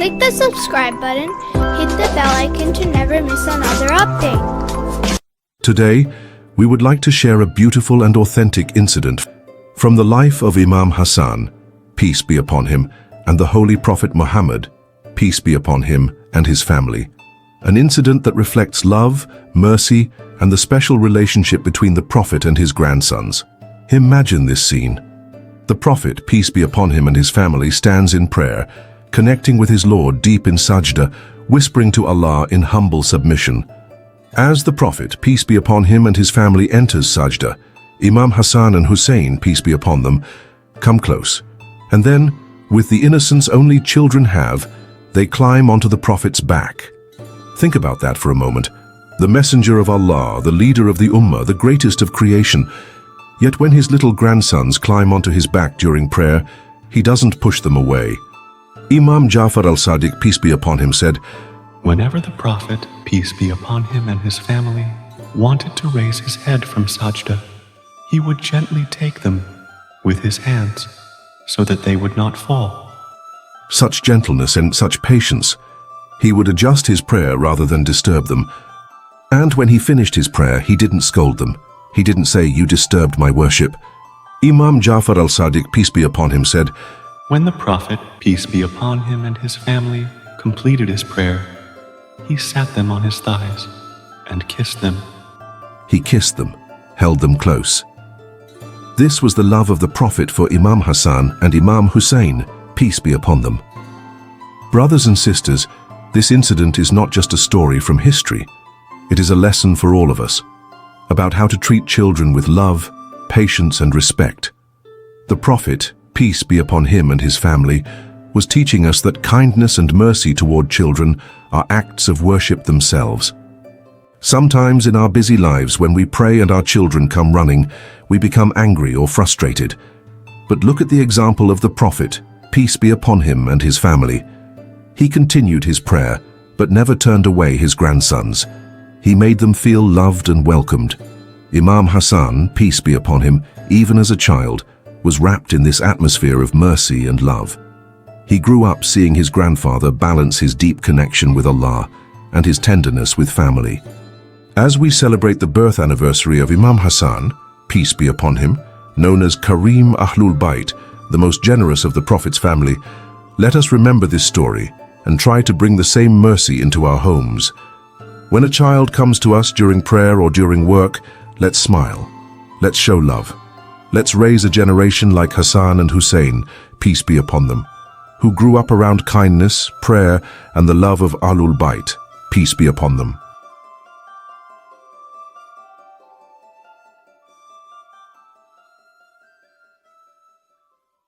Click the subscribe button, hit the bell icon to never miss another update. Today, we would like to share a beautiful and authentic incident from the life of Imam Hassan, peace be upon him, and the Holy Prophet Muhammad, peace be upon him and his family. An incident that reflects love, mercy, and the special relationship between the Prophet and his grandsons. Imagine this scene. The Prophet, peace be upon him and his family, stands in prayer, connecting with his Lord deep in sajda, whispering to Allah in humble submission. As the Prophet, peace be upon him and his family, enters sajda, Imam Hassan and Hussein, peace be upon them, come close. And then, with the innocence only children have, they climb onto the Prophet's back. Think about that for a moment. The messenger of Allah, the leader of the Ummah, the greatest of creation. Yet when his little grandsons climb onto his back during prayer, he doesn't push them away. Imam Ja'far al-Sadiq, peace be upon him, said, "Whenever the Prophet, peace be upon him and his family, wanted to raise his head from sajda, he would gently take them with his hands so that they would not fall." Such gentleness and such patience. He would adjust his prayer rather than disturb them. And when he finished his prayer, he didn't scold them. He didn't say, "You disturbed my worship." Imam Ja'far al-Sadiq, peace be upon him, said, When the Prophet, peace be upon him and his family, completed his prayer, he sat them on his thighs and kissed them. He kissed them, held them close. This was the love of the Prophet for Imam Hassan and Imam Hussein, peace be upon them. Brothers and sisters, this incident is not just a story from history. It is a lesson for all of us about how to treat children with love, patience, and respect. The Prophet, peace be upon him and his family, was teaching us that kindness and mercy toward children are acts of worship themselves. Sometimes in our busy lives, when we pray and our children come running, we become angry or frustrated. But look at the example of the Prophet, peace be upon him and his family. He continued his prayer, but never turned away his grandsons. He made them feel loved and welcomed. Imam Hassan, peace be upon him, even as a child, was wrapped in this atmosphere of mercy and love. He grew up seeing his grandfather balance his deep connection with Allah and his tenderness with family. As we celebrate the birth anniversary of Imam Hassan, peace be upon him, known as Karim Ahlul Bayt, the most generous of the Prophet's family, let us remember this story and try to bring the same mercy into our homes. When a child comes to us during prayer or during work, let's smile. Let's show love. Let's raise a generation like Hassan and Hussein, peace be upon them, who grew up around kindness, prayer, and the love of Ahlul Bayt, peace be upon them.